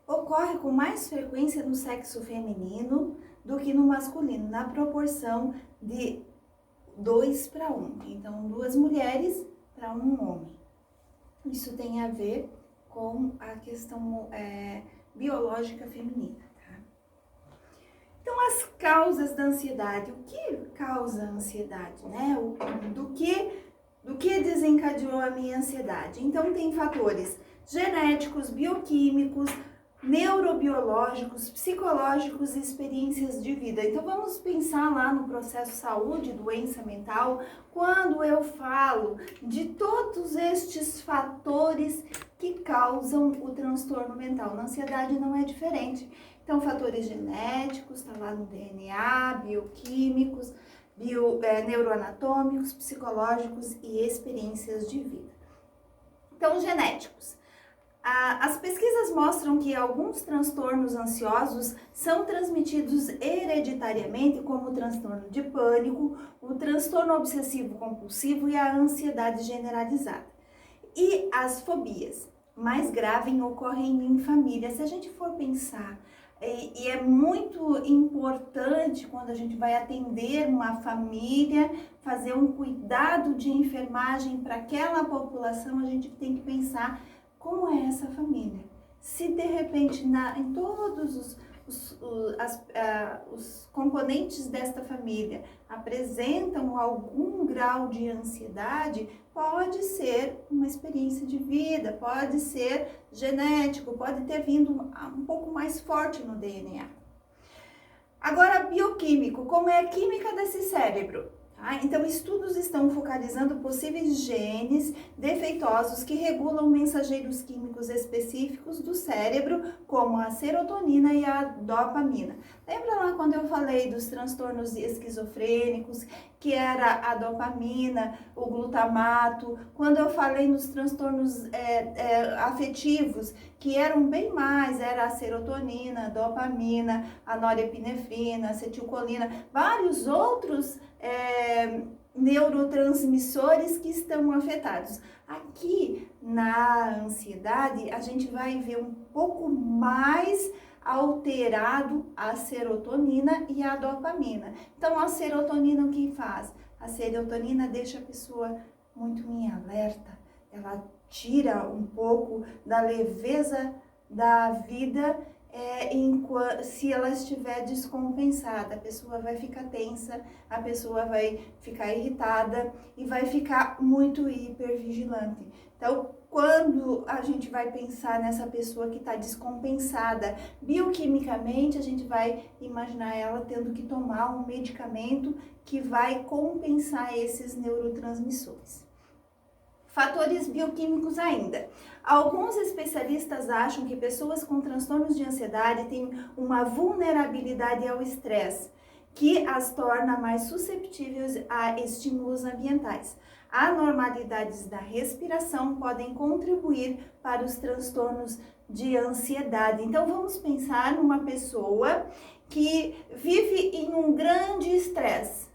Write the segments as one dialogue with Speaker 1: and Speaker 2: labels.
Speaker 1: ocorre com mais frequência no sexo feminino do que no masculino, na proporção de 2 para 1. Então, 2 mulheres para 1 homem. Isso tem a ver com a questão biológica feminina. Tá? Então, as causas da ansiedade. O que causa a ansiedade, né? Do que desencadeou a minha ansiedade? Então, tem fatores genéticos, bioquímicos, neurobiológicos, psicológicos e experiências de vida. Então vamos pensar lá no processo saúde, doença mental, quando eu falo de todos estes fatores que causam o transtorno mental. Na ansiedade não é diferente. Então fatores genéticos, está lá no DNA, bioquímicos, neuroanatômicos, psicológicos e experiências de vida. Então genéticos. As pesquisas mostram que alguns transtornos ansiosos são transmitidos hereditariamente, como o transtorno de pânico, o transtorno obsessivo-compulsivo e a ansiedade generalizada. E as fobias mais graves ocorrem em família. Se a gente for pensar, e é muito importante quando a gente vai atender uma família, fazer um cuidado de enfermagem para aquela população, a gente tem que pensar como é essa família. Se de repente em todos os componentes desta família apresentam algum grau de ansiedade, pode ser uma experiência de vida, pode ser genético, pode ter vindo um pouco mais forte no DNA. Agora, bioquímico, como é a química desse cérebro? Então, estudos estão focalizando possíveis genes defeituosos que regulam mensageiros químicos específicos do cérebro, como a serotonina e a dopamina. Lembra lá quando eu falei dos transtornos esquizofrênicos, que era a dopamina, o glutamato, quando eu falei nos transtornos afetivos, que eram bem mais, era a serotonina, a dopamina, a norepinefrina, a acetilcolina, vários outros neurotransmissores que estão afetados. Aqui na ansiedade, a gente vai ver um pouco mais alterado a serotonina e a dopamina. Então, a serotonina o que faz? A serotonina deixa a pessoa muito em alerta, ela tira um pouco da leveza da vida. Se ela estiver descompensada, a pessoa vai ficar tensa, a pessoa vai ficar irritada e vai ficar muito hipervigilante. Então, quando a gente vai pensar nessa pessoa que está descompensada bioquimicamente, a gente vai imaginar ela tendo que tomar um medicamento que vai compensar esses neurotransmissores. Fatores bioquímicos ainda. Alguns especialistas acham que pessoas com transtornos de ansiedade têm uma vulnerabilidade ao estresse, que as torna mais susceptíveis a estímulos ambientais. Anormalidades da respiração podem contribuir para os transtornos de ansiedade. Então vamos pensar numa pessoa que vive em um grande estresse.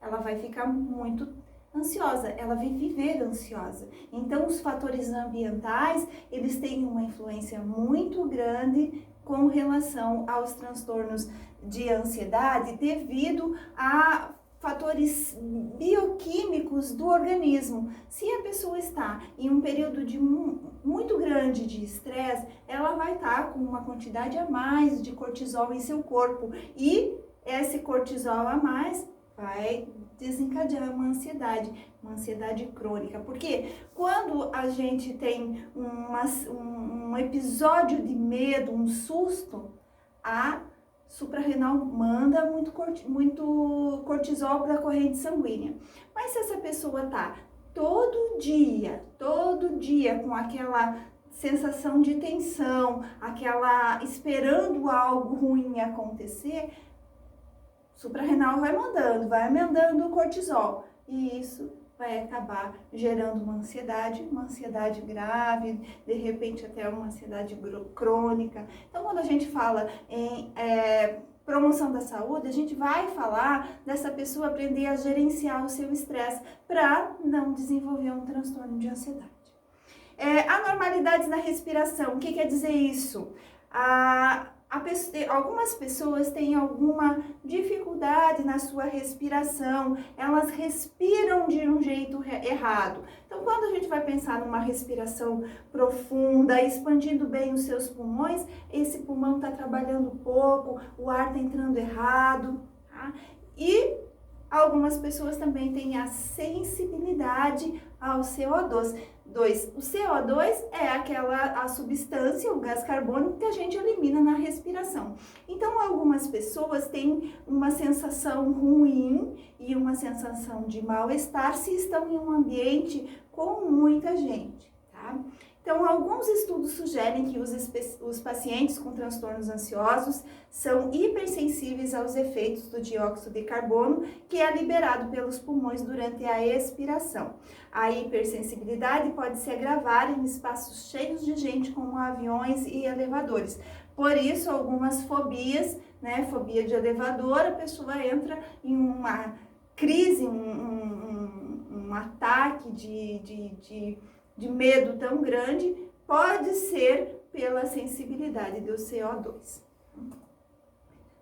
Speaker 1: Ela vai ficar muito ansiosa, ela vai viver ansiosa. Então, os fatores ambientais, eles têm uma influência muito grande com relação aos transtornos de ansiedade devido a fatores bioquímicos do organismo. Se a pessoa está em um período de muito grande de estresse, ela vai estar com uma quantidade a mais de cortisol em seu corpo e esse cortisol a mais vai desencadear uma ansiedade crônica. Porque quando a gente tem um episódio de medo, um susto, a suprarrenal manda muito cortisol para a corrente sanguínea. Mas se essa pessoa tá todo dia com aquela sensação de tensão, aquela esperando algo ruim acontecer, suprarrenal vai mandando o cortisol e isso vai acabar gerando uma ansiedade grave, de repente até uma ansiedade crônica. Então, quando a gente fala em promoção da saúde, a gente vai falar dessa pessoa aprender a gerenciar o seu estresse para não desenvolver um transtorno de ansiedade. Anormalidades na respiração, o que quer dizer isso? Algumas pessoas têm alguma dificuldade na sua respiração, elas respiram de um jeito errado. Então, quando a gente vai pensar numa respiração profunda, expandindo bem os seus pulmões, esse pulmão está trabalhando pouco, o ar está entrando errado, tá? E algumas pessoas também têm a sensibilidade ao CO2. O CO2 é a substância, o gás carbônico que a gente elimina na respiração. Então, algumas pessoas têm uma sensação ruim e uma sensação de mal-estar se estão em um ambiente com muita gente, tá? Então, alguns estudos sugerem que os pacientes com transtornos ansiosos são hipersensíveis aos efeitos do dióxido de carbono que é liberado pelos pulmões durante a expiração. A hipersensibilidade pode se agravar em espaços cheios de gente, como aviões e elevadores. Por isso, algumas fobias, né, fobia de elevador, a pessoa entra em uma crise, um ataque de medo tão grande, pode ser pela sensibilidade do CO2.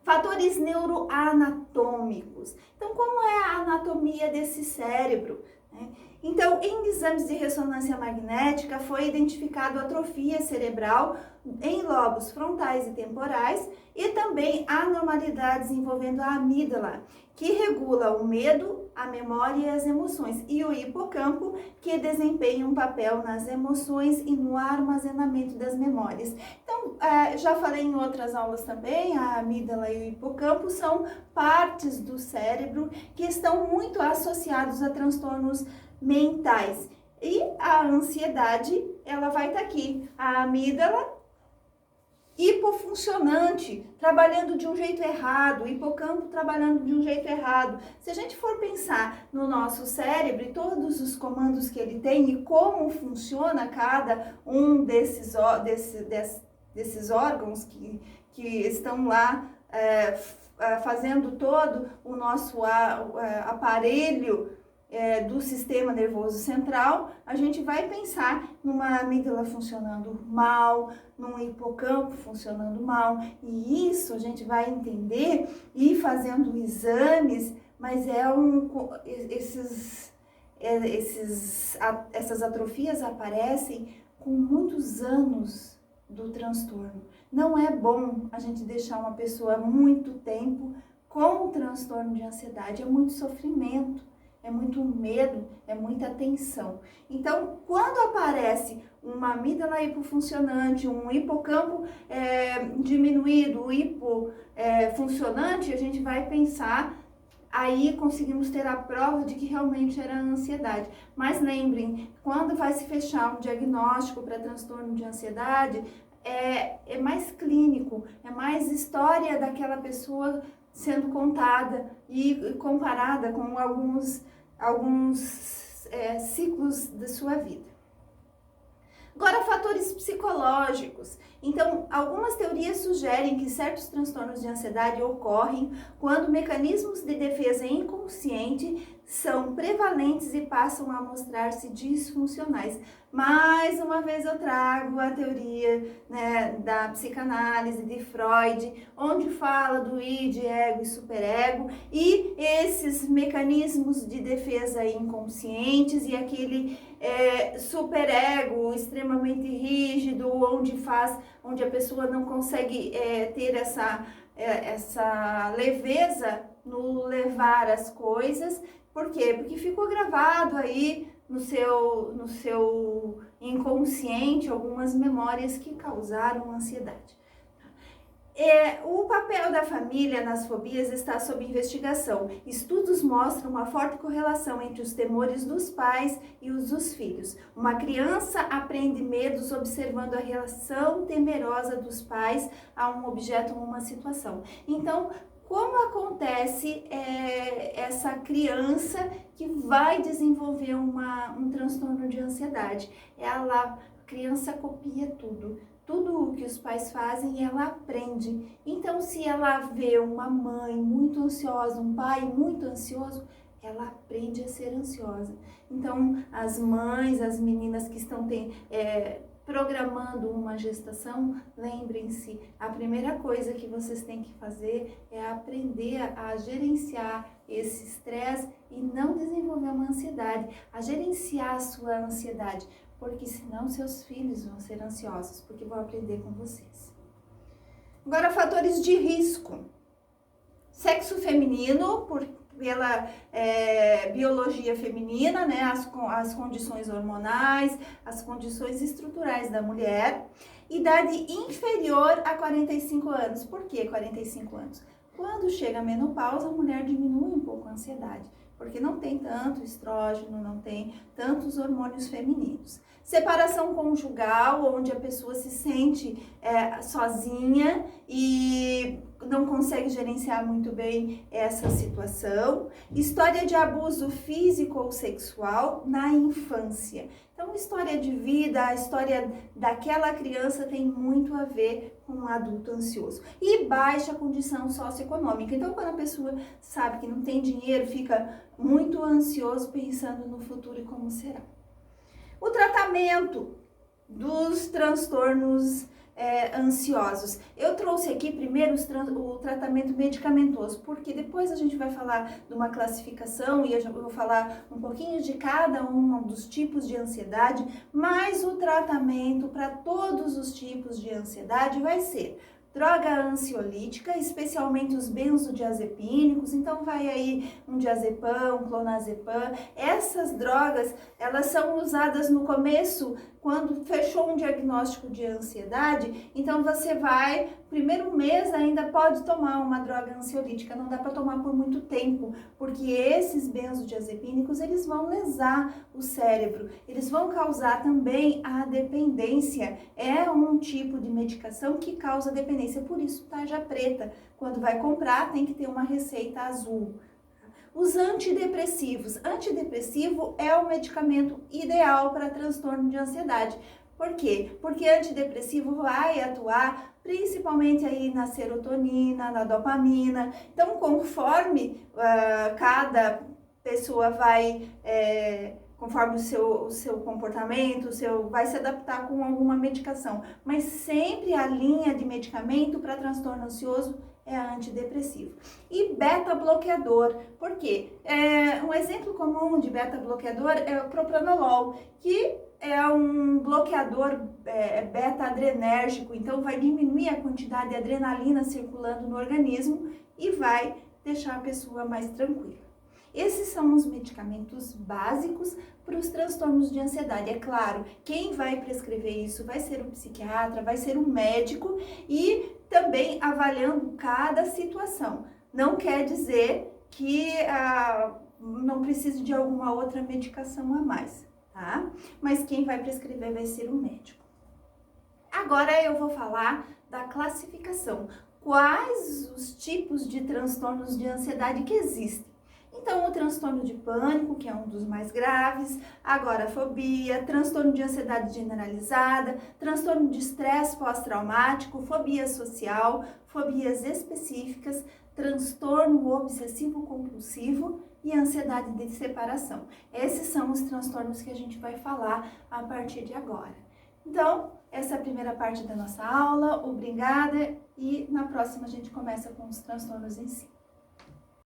Speaker 1: Fatores neuroanatômicos. Então, como é a anatomia desse cérebro? Então, em exames de ressonância magnética, foi identificado atrofia cerebral em lobos frontais e temporais e também anormalidades envolvendo a amígdala, que regula o medo, a memória e as emoções, e o hipocampo, que desempenha um papel nas emoções e no armazenamento das memórias. Então, já falei em outras aulas também, a amígdala e o hipocampo são partes do cérebro que estão muito associados a transtornos mentais. E a ansiedade, ela vai estar aqui, a amígdala hipofuncionante, trabalhando de um jeito errado, o hipocampo trabalhando de um jeito errado. Se a gente for pensar no nosso cérebro e todos os comandos que ele tem e como funciona cada um desses órgãos que estão lá fazendo todo o nosso aparelho do sistema nervoso central, a gente vai pensar numa amígdala funcionando mal, num hipocampo funcionando mal, e isso a gente vai entender e fazendo exames, mas essas atrofias aparecem com muitos anos do transtorno. Não é bom a gente deixar uma pessoa muito tempo com transtorno de ansiedade, é muito sofrimento. É muito medo, é muita tensão. Então, quando aparece uma amígdala hipofuncionante, um hipocampo diminuído, hipofuncionante, a gente vai pensar, aí conseguimos ter a prova de que realmente era ansiedade. Mas lembrem, quando vai se fechar um diagnóstico para transtorno de ansiedade, é mais clínico, é mais história daquela pessoa sendo contada e comparada com alguns ciclos da sua vida. Agora, fatores psicológicos. Então, algumas teorias sugerem que certos transtornos de ansiedade ocorrem quando mecanismos de defesa inconsciente são prevalentes e passam a mostrar-se disfuncionais. Mais uma vez eu trago a teoria, né, da psicanálise de Freud, onde fala do id, ego e superego, e esses mecanismos de defesa inconscientes e aquele superego extremamente rígido, onde a pessoa não consegue ter essa leveza no levar as coisas. Por quê? Porque ficou gravado aí no seu inconsciente algumas memórias que causaram ansiedade. O papel da família nas fobias está sob investigação. Estudos mostram uma forte correlação entre os temores dos pais e os dos filhos. Uma criança aprende medos observando a relação temerosa dos pais a um objeto ou uma situação. Então, como acontece essa criança que vai desenvolver um transtorno de ansiedade? A criança copia tudo. Tudo o que os pais fazem, ela aprende. Então, se ela vê uma mãe muito ansiosa, um pai muito ansioso, ela aprende a ser ansiosa. Então, as mães, as meninas que estão programando uma gestação, lembrem-se, a primeira coisa que vocês têm que fazer é aprender a gerenciar esse estresse e não desenvolver uma ansiedade, a gerenciar a sua ansiedade, porque senão seus filhos vão ser ansiosos, porque vão aprender com vocês. Agora, fatores de risco. Sexo feminino, pela biologia feminina, né, as condições hormonais, as condições estruturais da mulher. Idade inferior a 45 anos. Por que 45 anos? Quando chega a menopausa, a mulher diminui um pouco a ansiedade, porque não tem tanto estrógeno, não tem tantos hormônios femininos. Separação conjugal, onde a pessoa se sente sozinha e não consegue gerenciar muito bem essa situação. História de abuso físico ou sexual na infância. Então, história de vida, a história daquela criança tem muito a ver com um adulto ansioso. E baixa condição socioeconômica. Então, quando a pessoa sabe que não tem dinheiro, fica muito ansioso pensando no futuro e como será. O tratamento dos transtornos ansiosos. Eu trouxe aqui primeiro o tratamento medicamentoso, porque depois a gente vai falar de uma classificação e eu vou falar um pouquinho de cada um dos tipos de ansiedade, mas o tratamento para todos os tipos de ansiedade vai ser droga ansiolítica, especialmente os benzodiazepínicos, então vai aí um diazepam, um clonazepam. Essas drogas, elas são usadas no começo, quando fechou um diagnóstico de ansiedade, então você vai, primeiro mês ainda pode tomar uma droga ansiolítica, não dá para tomar por muito tempo, porque esses benzodiazepínicos, eles vão lesar o cérebro, eles vão causar também a dependência, é um tipo de medicação que causa dependência, por isso tarja preta, quando vai comprar tem que ter uma receita azul. Os antidepressivos. Antidepressivo é o medicamento ideal para transtorno de ansiedade. Por quê? Porque antidepressivo vai atuar principalmente aí na serotonina, na dopamina. Então, conforme cada pessoa vai, conforme o seu comportamento, vai se adaptar com alguma medicação. Mas sempre a linha de medicamento para transtorno ansioso é antidepressivo. E beta-bloqueador, por quê? Um exemplo comum de beta-bloqueador é o propranolol, que é um bloqueador beta-adrenérgico, então vai diminuir a quantidade de adrenalina circulando no organismo e vai deixar a pessoa mais tranquila. Esses são os medicamentos básicos para os transtornos de ansiedade. É claro, quem vai prescrever isso vai ser o psiquiatra, vai ser o médico e também avaliando cada situação. Não quer dizer que não precise de alguma outra medicação a mais, tá? Mas quem vai prescrever vai ser o médico. Agora eu vou falar da classificação. Quais os tipos de transtornos de ansiedade que existem? Então, o transtorno de pânico, que é um dos mais graves, agorafobia, transtorno de ansiedade generalizada, transtorno de estresse pós-traumático, fobia social, fobias específicas, transtorno obsessivo-compulsivo e ansiedade de separação. Esses são os transtornos que a gente vai falar a partir de agora. Então, essa é a primeira parte da nossa aula. Obrigada e na próxima a gente começa com os transtornos em si.